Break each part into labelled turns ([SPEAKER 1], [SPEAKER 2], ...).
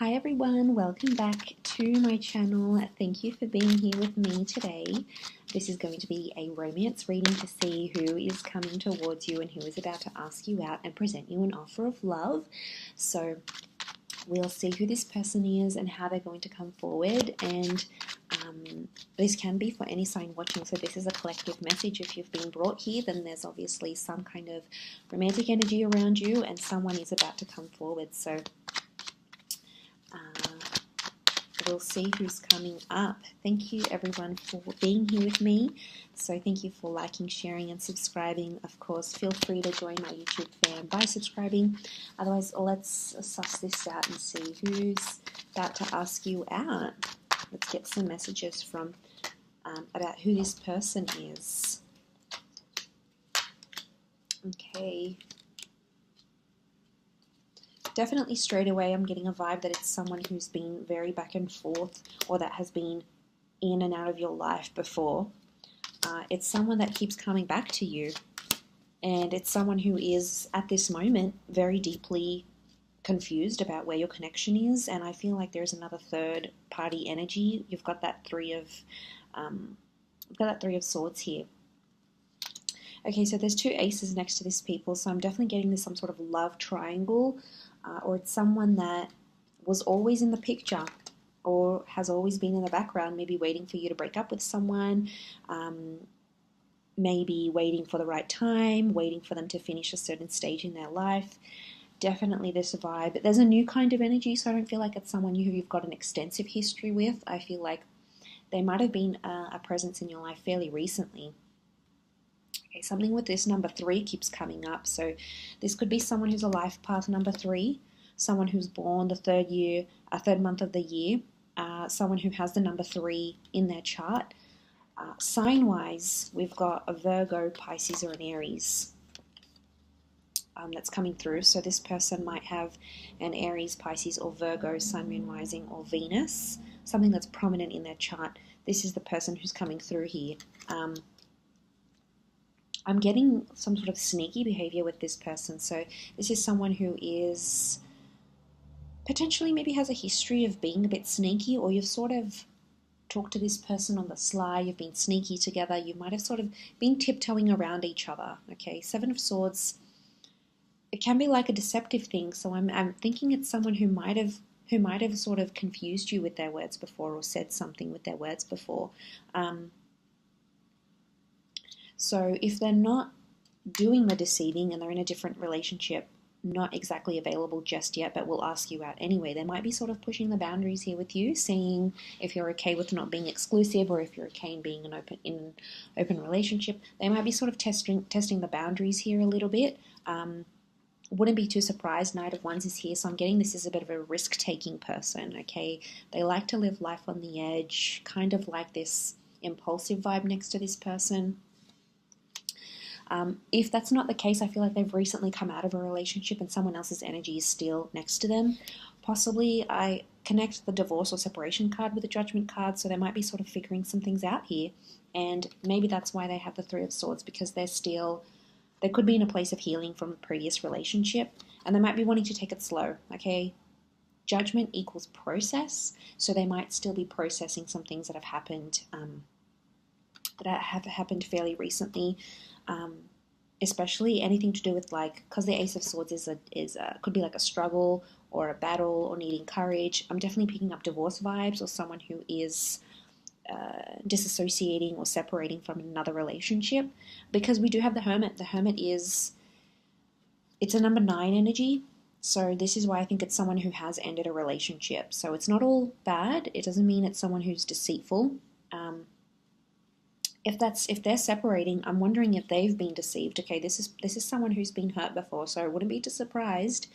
[SPEAKER 1] Hi everyone, welcome back to my channel. Thank you for being here with me today. This is going to be a romance reading to see who is coming towards you and who is about to ask you out and present you an offer of love. So we'll see who this person is and how they're going to come forward, and this can be for any sign watching, so this is a collective message. If you've been brought here, then there's obviously some kind of romantic energy around you and someone is about to come forward. So we'll see who's coming up. Thank you everyone for being here with me. So thank you for liking, sharing and subscribing. Of course, feel free to join my YouTube fam by subscribing. Otherwise, let's suss this out and see who's about to ask you out. Let's get some messages from about who this person is. Okay. Definitely straight away I'm getting a vibe that it's someone who's been very back and forth, or that has been in and out of your life before. It's someone that keeps coming back to you, and it's someone who is at this moment very deeply confused about where your connection is, and I feel like there's another third party energy. You've got that three of swords here. Okay, so there's two aces next to this people, so I'm definitely getting this some sort of love triangle, or it's someone that was always in the picture or has always been in the background, maybe waiting for you to break up with someone, maybe waiting for the right time, waiting for them to finish a certain stage in their life. Definitely this vibe. There's a new kind of energy, so I don't feel like it's someone who you've got an extensive history with. I feel like they might have been a presence in your life fairly recently. Okay, something with this number 3 keeps coming up. So this could be someone who's a life path number 3, someone who's born the third month of the year, someone who has the number 3 in their chart. Sign-wise, we've got a Virgo, Pisces, or an Aries that's coming through. So this person might have an Aries, Pisces, or Virgo, Sun, Moon, Rising, or Venus, something that's prominent in their chart. This is the person who's coming through here. I'm getting some sort of sneaky behavior with this person. So this is someone who is potentially maybe has a history of being a bit sneaky, or you've sort of talked to this person on the sly, you've been sneaky together, you might have sort of been tiptoeing around each other. Okay, Seven of Swords, it can be like a deceptive thing, so I'm thinking it's someone who might have sort of confused you with their words before, or said something with their words before. So if they're not doing the deceiving and they're in a different relationship, not exactly available just yet, but will ask you out anyway, they might be sort of pushing the boundaries here with you, seeing if you're okay with not being exclusive, or if you're okay in being in an open relationship. They might be sort of testing the boundaries here a little bit. Wouldn't be too surprised. Knight of Wands is here, so I'm getting this is a bit of a risk-taking person, okay? They like to live life on the edge, kind of like this impulsive vibe next to this person. If that's not the case, I feel like they've recently come out of a relationship and someone else's energy is still next to them. Possibly I connect the divorce or separation card with the judgment card, so they might be sort of figuring some things out here. And maybe that's why they have the Three of Swords, because they could be in a place of healing from a previous relationship, and they might be wanting to take it slow, okay? Judgment equals process, so they might still be processing some things that have happened fairly recently, especially anything to do with, like, because the Ace of Swords could be like a struggle or a battle or needing courage. I'm definitely picking up divorce vibes, or someone who is disassociating or separating from another relationship, because we do have the Hermit. The Hermit it's a number 9 energy. So this is why I think it's someone who has ended a relationship. So it's not all bad. It doesn't mean it's someone who's deceitful. If they're separating, I'm wondering if they've been deceived. Okay, this is someone who's been hurt before, so I wouldn't be too surprised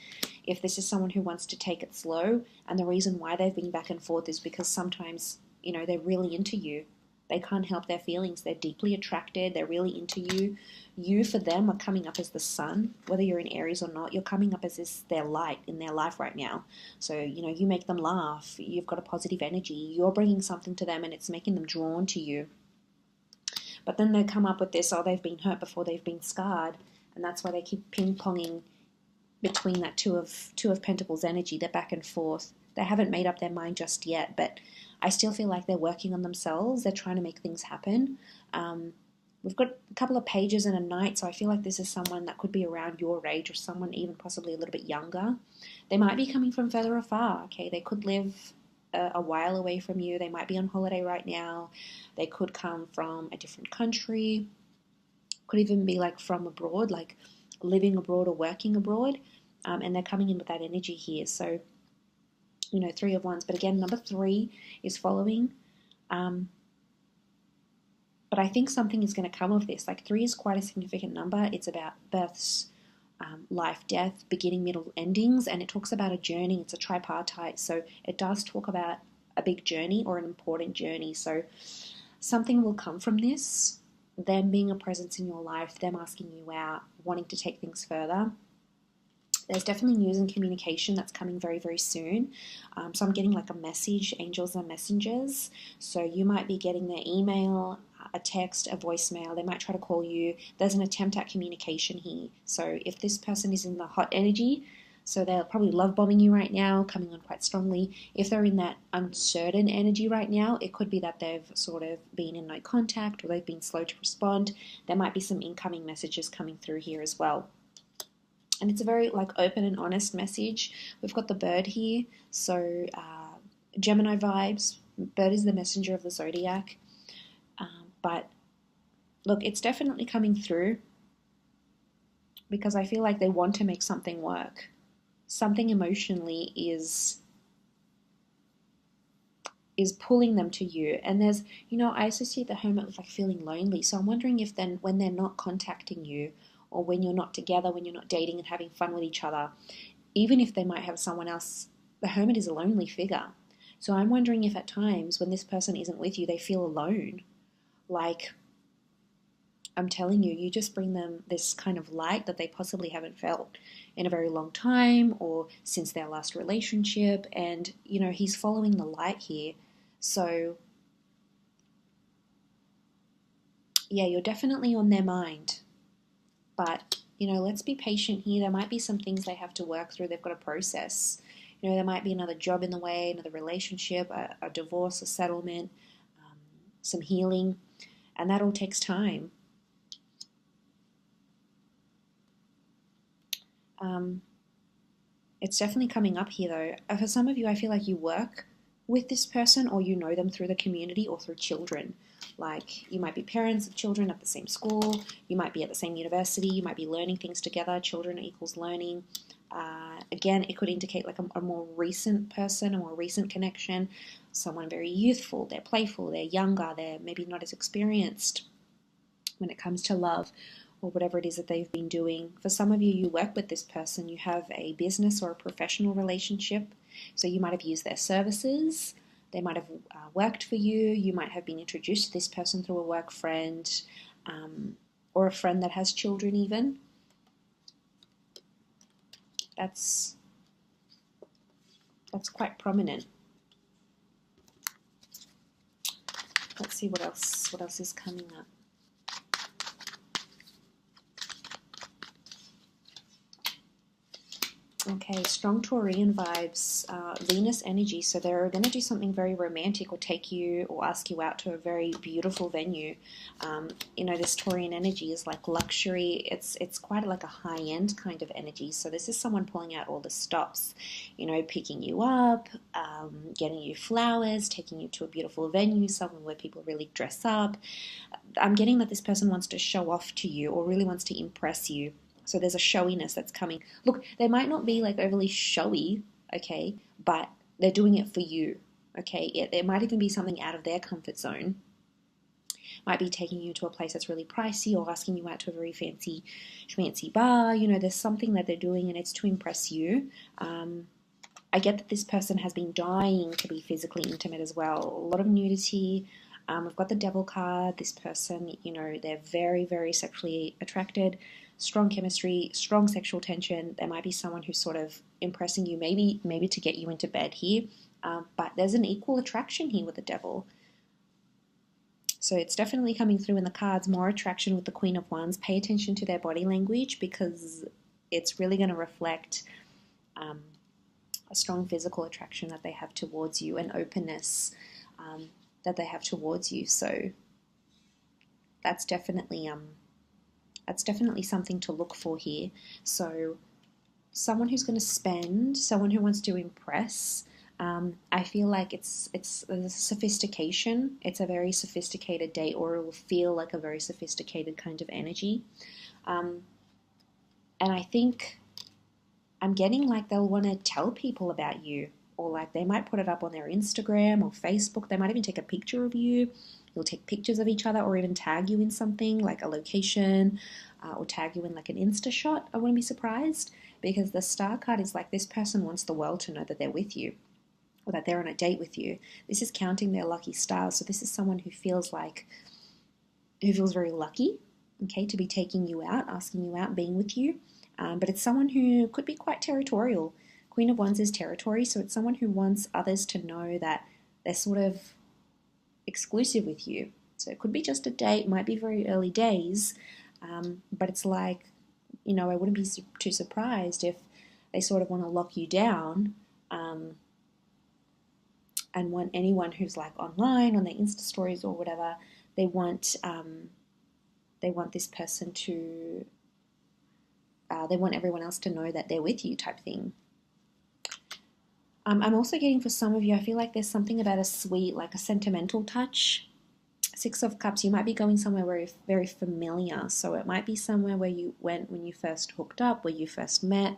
[SPEAKER 1] if this is someone who wants to take it slow, and the reason why they've been back and forth is because sometimes, you know, they're really into you. They can't help their feelings. They're deeply attracted. They're really into you. You, for them, are coming up as the sun. Whether you're in Aries or not, you're coming up as their light in their life right now. So, you know, you make them laugh. You've got a positive energy. You're bringing something to them, and it's making them drawn to you. But then they come up with this, oh, they've been hurt before, they've been scarred, and that's why they keep ping-ponging between that two of Pentacles energy. They're back and forth. They haven't made up their mind just yet, but I still feel like they're working on themselves. They're trying to make things happen. We've got a couple of pages and a knight, so I feel like this is someone that could be around your age or someone even possibly a little bit younger. They might be coming from further afar, okay? They could live a while away from you. They might be on holiday right now. They could come from a different country. Could even be like from abroad, like living abroad or working abroad. And they're coming in with that energy here. So, you know, 3 of Wands. But again, number 3 is following. But I think something is going to come of this. Like 3 is quite a significant number. It's about births, life, death, beginning, middle, endings. And it talks about a journey. It's a tripartite. So it does talk about a big journey or an important journey. So something will come from this. Them being a presence in your life, them asking you out, wanting to take things further. There's definitely news and communication that's coming very, very soon. So I'm getting like a message, angels and messengers. So you might be getting their email, a text, a voicemail. They might try to call you. There's an attempt at communication here. So if this person is in the hot energy, so they're probably love bombing you right now, coming on quite strongly. If they're in that uncertain energy right now, it could be that they've sort of been in no contact or they've been slow to respond. There might be some incoming messages coming through here as well. And it's a very like open and honest message. We've got the bird here. So Gemini vibes. Bird is the messenger of the zodiac. But look, it's definitely coming through because I feel like they want to make something work. Something emotionally is pulling them to you. And there's, you know, I associate the hermit with like feeling lonely. So I'm wondering if then when they're not contacting you or when you're not together, when you're not dating and having fun with each other, even if they might have someone else, the hermit is a lonely figure. So I'm wondering if at times when this person isn't with you, they feel alone. Like, I'm telling you, you just bring them this kind of light that they possibly haven't felt in a very long time or since their last relationship. And, you know, he's following the light here. So, yeah, you're definitely on their mind. But, you know, let's be patient here. There might be some things they have to work through. They've got to process. You know, there might be another job in the way, another relationship, a divorce, a settlement, some healing. And that all takes time. It's definitely coming up here though. For some of you, I feel like you work with this person or you know them through the community or through children. Like you might be parents of children at the same school, you might be at the same university, you might be learning things together. Children equals learning. Again, it could indicate like a more recent person, a more recent connection, someone very youthful, they're playful, they're younger, they're maybe not as experienced when it comes to love or whatever it is that they've been doing. For some of you, you work with this person, you have a business or a professional relationship, so you might have used their services, they might have worked for you, you might have been introduced to this person through a work friend, or a friend that has children even. That's quite prominent. Let's see what else is coming up. Okay, strong Taurian vibes, Venus energy. So they're going to do something very romantic or take you or ask you out to a very beautiful venue. You know, this Taurian energy is like luxury. It's quite like a high-end kind of energy. So this is someone pulling out all the stops, you know, picking you up, getting you flowers, taking you to a beautiful venue, somewhere where people really dress up. I'm getting that this person wants to show off to you or really wants to impress you. So there's a showiness that's coming. Look, they might not be like overly showy, okay, but they're doing it for you, okay? It might even be something out of their comfort zone. Might be taking you to a place that's really pricey or asking you out to a very fancy bar. You know, there's something that they're doing and it's to impress you. I get that this person has been dying to be physically intimate as well. A lot of nudity. We've got the Devil card. This person, you know, they're very, very sexually attracted. Strong chemistry, strong sexual tension. There might be someone who's sort of impressing you, maybe to get you into bed here. But there's an equal attraction here with the Devil. So it's definitely coming through in the cards. More attraction with the Queen of Wands. Pay attention to their body language because it's really going to reflect a strong physical attraction that they have towards you, an openness that they have towards you. So that's definitely something to look for here. So someone who's going to spend, someone who wants to impress. I feel like it's a sophistication. It's a very sophisticated date, or it will feel like a very sophisticated kind of energy. And I think I'm getting like they'll want to tell people about you, or like they might put it up on their Instagram or Facebook. They might even take a picture of you. You'll take pictures of each other, or even tag you in something like a location, or tag you in like an Insta shot. I wouldn't be surprised, because the Star card is like this person wants the world to know that they're with you, or that they're on a date with you. This is counting their lucky stars. So this is someone who feels very lucky, okay, to be taking you out, asking you out, being with you. But it's someone who could be quite territorial. Queen of Wands is territory, so it's someone who wants others to know that they're sort of exclusive with you. So it could be just a date, might be very early days, but it's like, I wouldn't be too surprised if they sort of want to lock you down, and want anyone who's like online on their Insta stories or whatever, they want this person to, they want everyone else to know that they're with you, type thing. I'm also getting, for some of you, I feel like there's something about a sweet, like a sentimental touch. Six of Cups, you might be going somewhere very, very familiar. So it might be somewhere where you went when you first hooked up, where you first met.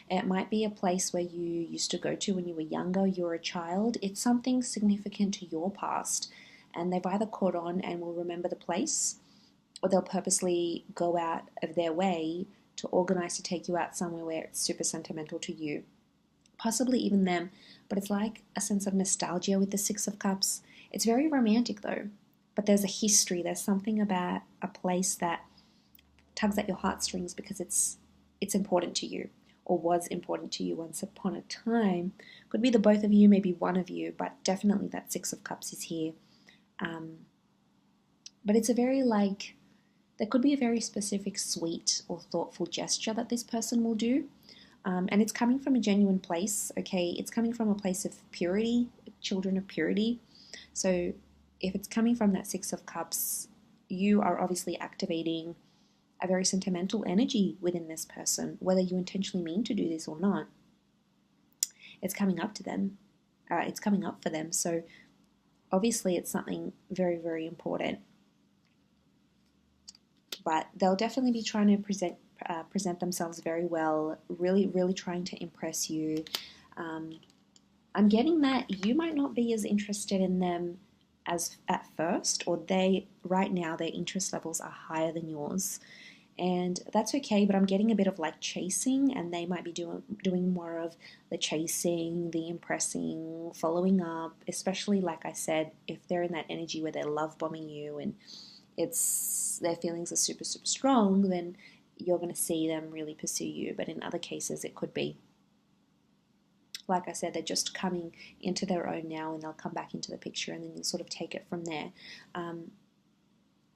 [SPEAKER 1] It might be a place where you used to go to when you were younger, you were a child. It's something significant to your past. And they've either caught on and will remember the place, or they'll purposely go out of their way to organize to take you out somewhere where it's super sentimental to you. Possibly even them, but it's like a sense of nostalgia with the Six of Cups. It's very romantic though, but there's a history. There's something about a place that tugs at your heartstrings because it's important to you, or was important to you once upon a time. Could be the both of you, maybe one of you, but definitely that Six of Cups is here. But it's a very there could be a very specific, sweet or thoughtful gesture that this person will do. And it's coming from a genuine place, okay? It's coming from a place of purity, children of purity. So if it's coming from that Six of Cups, you are obviously activating a very sentimental energy within this person, whether you intentionally mean to do this or not. It's coming up to them. It's coming up for them. So obviously it's something very, very important. But they'll definitely be trying to present themselves very well, really, really trying to impress you. I'm getting that you might not be as interested in them as at first, or right now their interest levels are higher than yours, and that's okay. But I'm getting a bit of like chasing, and they might be doing more of the chasing, the impressing, following up, especially like I said, if they're in that energy where they're love bombing you and their feelings are super, super strong, then you're going to see them really pursue you. But in other cases, it could be, like I said, they're just coming into their own now, and they'll come back into the picture, and then you'll sort of take it from there.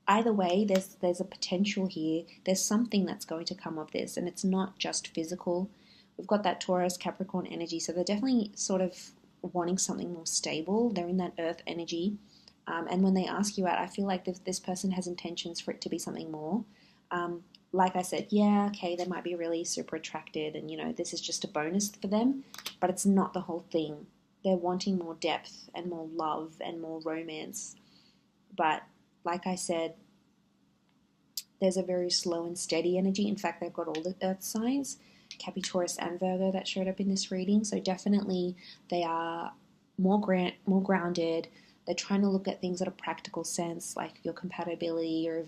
[SPEAKER 1] Either way, there's a potential here. There's something that's going to come of this, and it's not just physical. We've got that Taurus, Capricorn energy, so they're definitely sort of wanting something more stable. They're in that earth energy. And when they ask you out, I feel like this person has intentions for it to be something more. Like I said, yeah, okay, they might be really super attracted, and this is just a bonus for them, but it's not the whole thing. They're wanting more depth and more love and more romance. But like I said, there's a very slow and steady energy. In fact, they've got all the earth signs, Capricorn, Taurus, and Virgo, that showed up in this reading. So definitely they are more grounded. They're trying to look at things at a practical sense, like your compatibility, your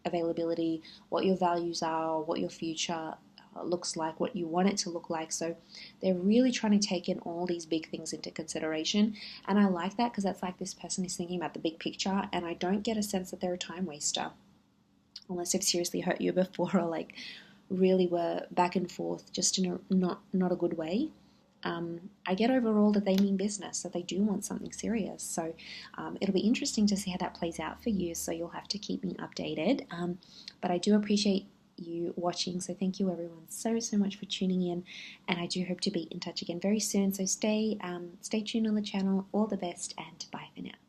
[SPEAKER 1] availability, what your values are, what your future looks like, what you want it to look like. So they're really trying to take in all these big things into consideration. And I like that, because that's like this person is thinking about the big picture, and I don't get a sense that they're a time waster, unless they've seriously hurt you before, or like really were back and forth just in a not a good way. I get overall that they mean business, that they do want something serious. So it'll be interesting to see how that plays out for you. So you'll have to keep me updated. But I do appreciate you watching. So thank you everyone so much for tuning in, and I do hope to be in touch again very soon. So stay tuned on the channel. All the best, and bye for now.